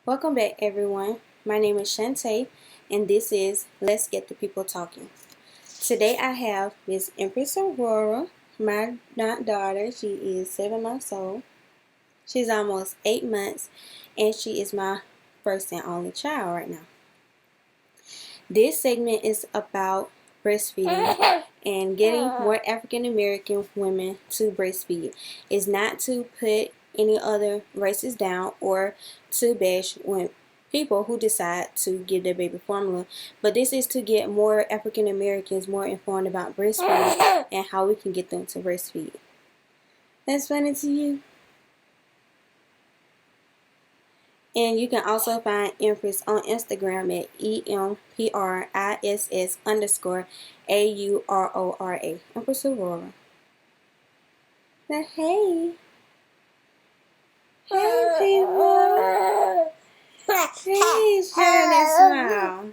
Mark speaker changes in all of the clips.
Speaker 1: Welcome back, everyone. My name is Shantae, and this is Let's Get the People Talking. Today I have Miss Empress Aurora, my daughter. She is 7 months old. She's almost 8 months, and she is my first and only child right now. This segment is about breastfeeding and getting more African American women to breastfeed. It's not to put any other races down or to bash when people who decide to give their baby formula, but this is to get more African Americans more informed about breastfeeding and how we can get them to breastfeed. That's funny to you? And you can also find Empress on Instagram at EMPRISS_AURORA. Empress Aurora. Now, hey. Hey, people. Hey, share that smile.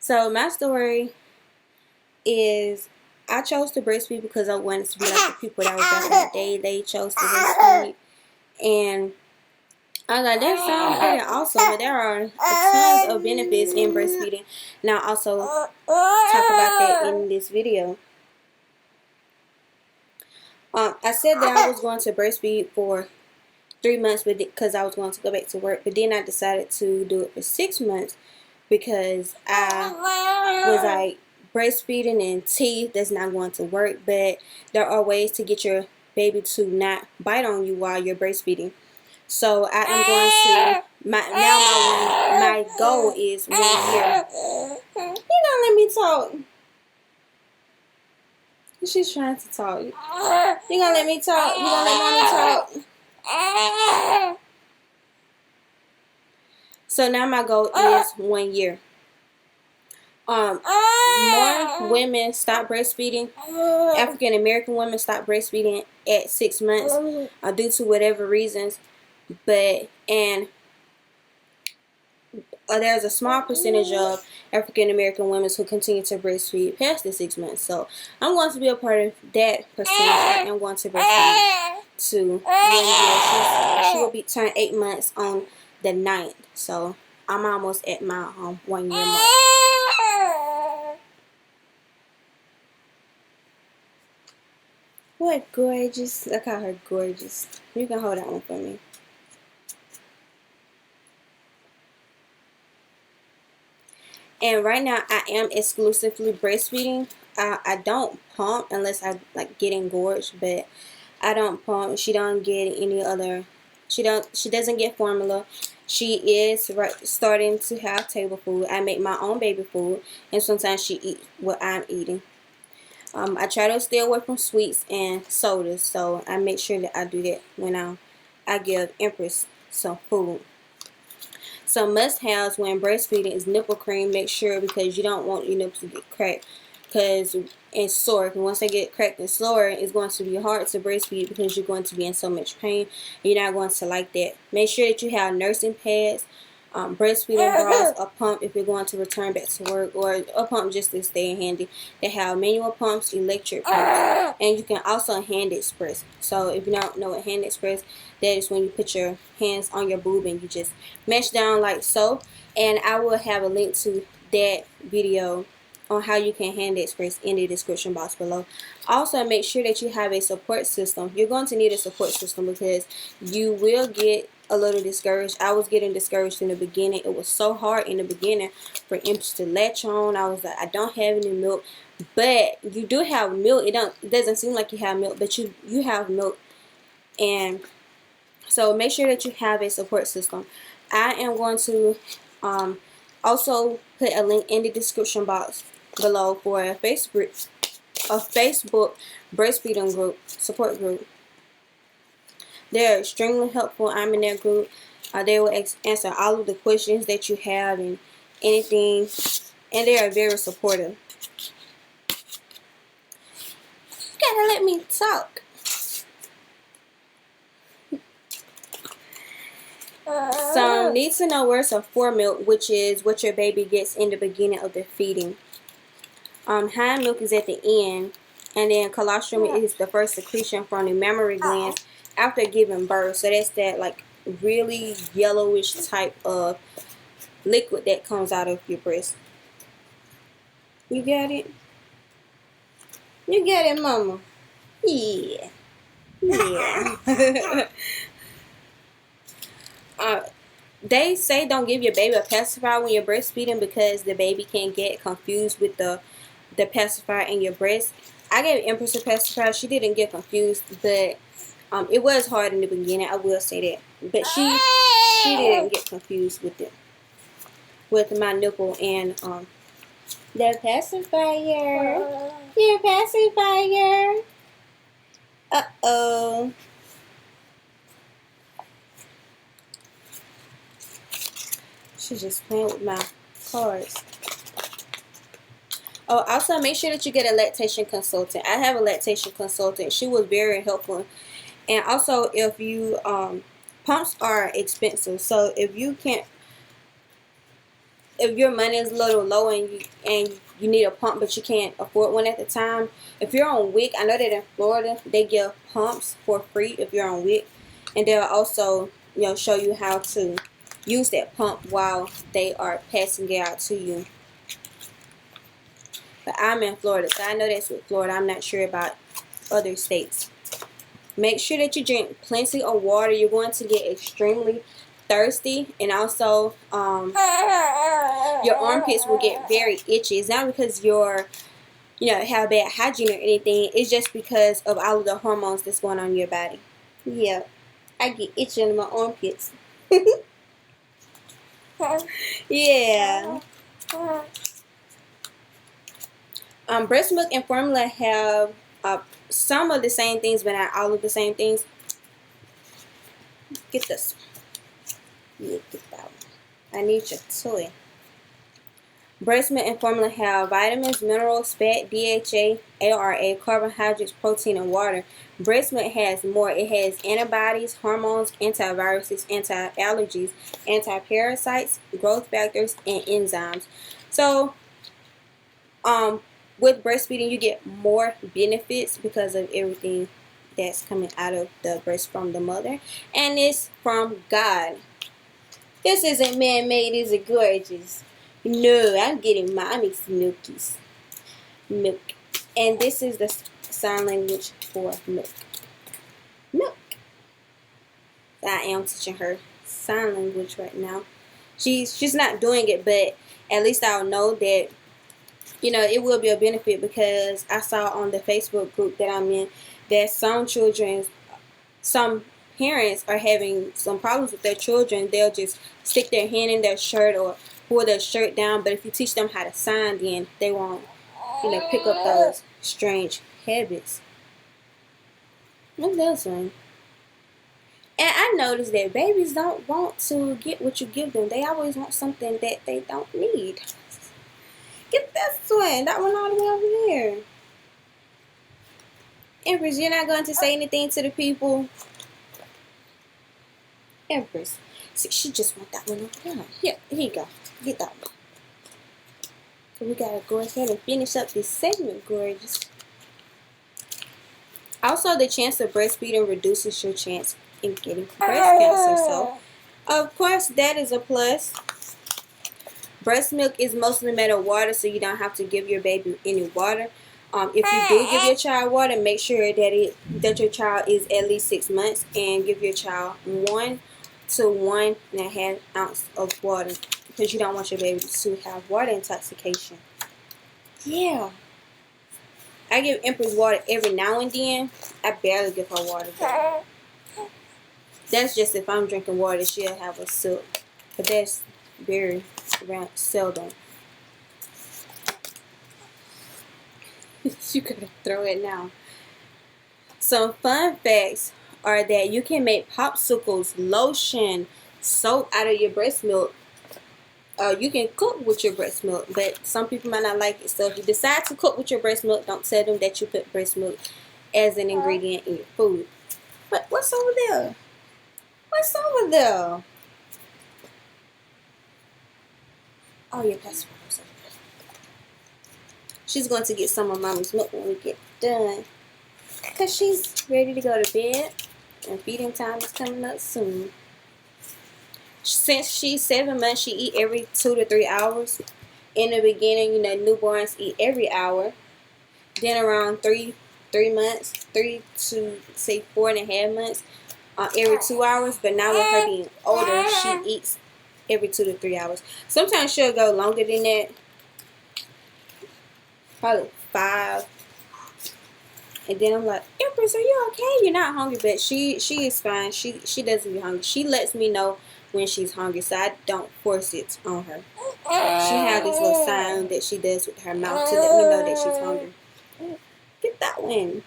Speaker 1: So, my story is I chose to breastfeed because I wanted to be like the people that was back in the day. They chose to breastfeed. And I was like, that sounds pretty awesome, but there are tons of benefits in breastfeeding. And I'll also talk about that in this video. I said that I was going to breastfeed for 3 months because I was going to go back to work, but then I decided to do it for 6 months because I was like, breastfeeding and teeth, that's not going to work, but there are ways to get your baby to not bite on you while you're breastfeeding. So I am going to my goal is 1 year. You gonna let me talk? She's trying to talk. You gonna let me talk? You gonna let mommy talk? So now my goal is 1 year. More women stop breastfeeding. African American women stop breastfeeding at 6 months due to whatever reasons. But there's a small percentage of African American women who continue to breastfeed past the 6 months. So I'm going to be a part of that percentage. I am going to breastfeed to 1 year. She will be turned 8 months on the 9th. So I'm almost at my 1 year mark. What gorgeous. Look at her gorgeous. You can hold that one for me. And right now I am exclusively breastfeeding. I don't pump unless I like get engorged, but I don't pump. She don't get any other. She doesn't get formula. She is starting to have table food. I make my own baby food, and sometimes she eats what I'm eating. I try to stay away from sweets and sodas, so I make sure that I do that when I give Empress some food. Some must-haves when breastfeeding is nipple cream. Make sure, because you don't want your nipples to get cracked and sore. And once they get cracked and sore, it's going to be hard to breastfeed because you're going to be in so much pain. You're not going to like that. Make sure that you have nursing pads, breastfeeding bras, a pump if you're going to return back to work, or a pump just to stay handy. They have manual pumps, electric pumps, and you can also hand express. So if you don't know what hand express, that is when you put your hands on your boob and you just mesh down like so. And I will have a link to that video on how you can hand express in the description box below. Also, make sure that you have a support system. You're going to need a support system because you will get a little discouraged. I was getting discouraged in the beginning. It was so hard in the beginning for Empress to latch on. I was like, I don't have any milk, but you do have milk. It doesn't seem like you have milk, but you have milk. And so make sure that you have a support system. I am going to also put a link in the description box below for a Facebook breastfeeding group, support group. They're extremely helpful. I'm in that group. They will answer all of the questions that you have and anything, and they are very supportive. You gotta let me talk. Some need to know words of foremilk, which is what your baby gets in the beginning of the feeding. Hind milk is at the end, And then colostrum is the first secretion from the mammary glands after giving birth. So that's that like really yellowish type of liquid that comes out of your breast. You got it? You got it, mama? Yeah. Yeah. They say don't give your baby a pacifier when you're breastfeeding because the baby can get confused with the pacifier in your breast. I gave Empress a pacifier. She didn't get confused, but it was hard in the beginning. I will say that, but she didn't get confused with it, with my nipple and the pacifier. Your pacifier. Uh-oh. She's just playing with my cards. Oh, also make sure that you get a lactation consultant. I have a lactation consultant. She was very helpful. And also, if you pumps are expensive, so if you can't, if your money is a little low and you need a pump but you can't afford one at the time, if you're on WIC, I know that in Florida they give pumps for free if you're on WIC, and they'll also show you how to use that pump while they are passing it out to you. But I'm in Florida, so I know that's with Florida. I'm not sure about other states. Make sure that you drink plenty of water. You're going to get extremely thirsty, and also your armpits will get very itchy. It's not because you're have bad hygiene or anything. It's just because of all of the hormones that's going on in your body. Yeah, I get itchy in my armpits. Yeah. Breast milk and formula have some of the same things, but not all of the same things. Get this. Yeah, get that one. I need your toy. Breast milk and formula have vitamins, minerals, fat, DHA, ARA, carbohydrates, protein, and water. Breast milk has more. It has antibodies, hormones, antiviruses, anti-allergies, anti-parasites, growth factors, and enzymes. So, with breastfeeding, you get more benefits because of everything that's coming out of the breast from the mother, and it's from God. This isn't man-made. Is it gorgeous? No, I'm getting mommy's milkies. Milk. And this is the sign language for milk. Milk. I am teaching her sign language right now. She's not doing it, but at least I'll know that it will be a benefit, because I saw on the Facebook group that I'm in that some parents are having some problems with their children. They'll just stick their hand in their shirt or pull their shirt down, but if you teach them how to sign, then they won't pick up those strange habits. Look at this one. And I noticed that babies don't want to get what you give them. They always want something that they don't need. Get this one. That one all the way over there. Empress, you're not going to say anything to the people? Empress. See, she just want that one over there. Here you go. Get that one. So we gotta go ahead and finish up this segment, gorgeous. Also, the chance of breastfeeding reduces your chance in getting breast cancer. So, of course, that is a plus. Breast milk is mostly made of water, so you don't have to give your baby any water. If you do give your child water, make sure that your child is at least 6 months, and give your child 1 to 1.5 ounce of water, because you don't want your baby to have water intoxication. Yeah. I give Empress water every now and then. I barely give her water, but that's just if I'm drinking water, she'll have a sip. But that's very seldom. You gotta throw it now. Some fun facts are that you can make popsicles, lotion, soap out of your breast milk. You can cook with your breast milk, but some people might not like it. So if you decide to cook with your breast milk, don't tell them that you put breast milk as an ingredient in your food. But what's over there? What's over there? Oh, yeah, that's what. She's going to get some of Mommy's milk when we get done. Because she's ready to go to bed. And feeding time is coming up soon. Since she's 7 months, she eat every 2 to 3 hours. In the beginning, you know, newborns eat every hour. Then around 3 months, 3 to say 4.5 months, every 2 hours. But now with her being older, she eats every 2 to 3 hours. Sometimes she'll go longer than that, probably 5. And then I'm like, Empress, are you okay? You're not hungry, but she is fine. She doesn't be hungry. She lets me know when she's hungry, so I don't force it on her. She has this little sound that she does with her mouth to let me know that she's hungry. Get that one.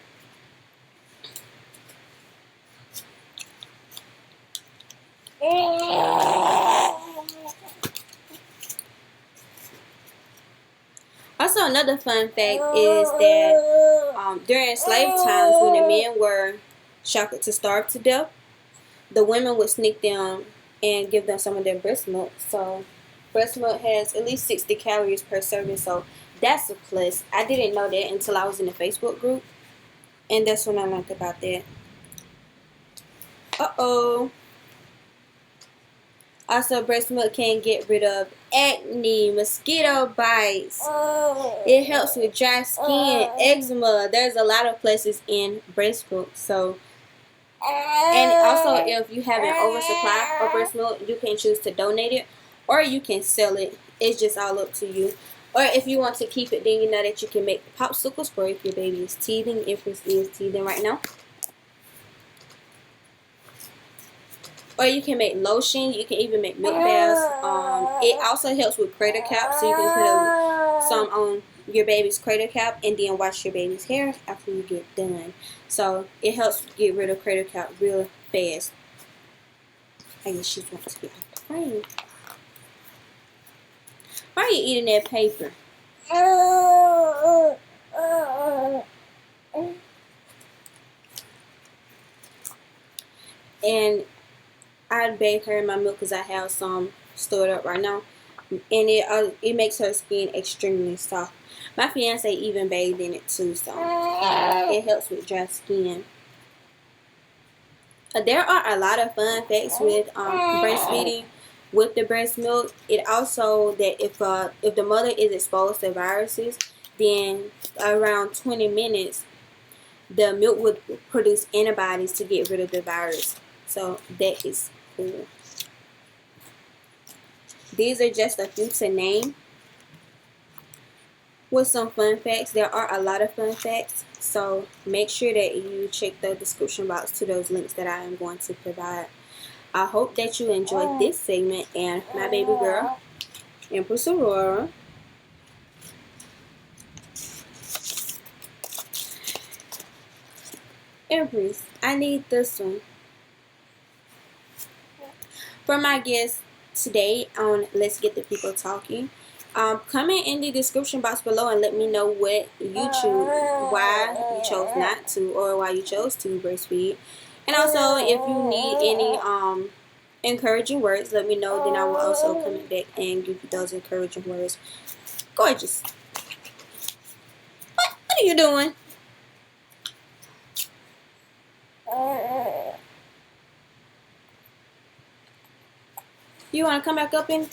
Speaker 1: Also, another fun fact is that during slave times, when the men were shackled to starve to death, the women would sneak them and give them some of their breast milk. So, breast milk has at least 60 calories per serving, so that's a plus. I didn't know that until I was in the Facebook group, and that's when I learned about that. Uh-oh. Also, breast milk can get rid of acne, mosquito bites. It helps with dry skin, eczema. There's a lot of places in breast milk. So, and also if you have an oversupply of breast milk, you can choose to donate it or you can sell it. It's just all up to you. Or if you want to keep it, then you know that you can make popsicles for if your baby is teething, if it is teething right now. Or you can make lotion. You can even make milk baths. It also helps with cradle cap, so you can put some on your baby's cradle cap and then wash your baby's hair after you get done. So it helps get rid of cradle cap real fast. I guess she wants to get off the frame. Why are you eating that paper? And I bathe her in my milk because I have some stored up right now, and it makes her skin extremely soft. My fiance even bathed in it too, so it helps with dry skin. There are a lot of fun facts with breastfeeding with the breast milk. It also that if the mother is exposed to viruses, then around 20 minutes the milk would produce antibodies to get rid of the virus. So that is cool. These are just a few to name with some fun facts. There are a lot of fun facts, so make sure that you check the description box to those links that I am going to provide. I hope that you enjoyed this segment and my baby girl, Empress Aurora. Empress, I need this one. For my guest today on Let's Get the People Talking, comment in the description box below and let me know what you choose, why you chose not to, or why you chose to breastfeed. And also, if you need any encouraging words, let me know. Then I will also comment back and give you those encouraging words. Gorgeous. What are you doing? You want to come back up and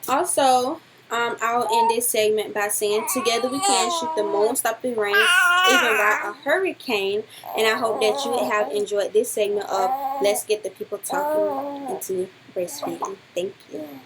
Speaker 1: also I'll end this segment by saying together we can shoot the moon, stop the rain, even ride a hurricane. And I hope that you have enjoyed this segment of Let's Get the People Talking into breastfeeding. Thank you.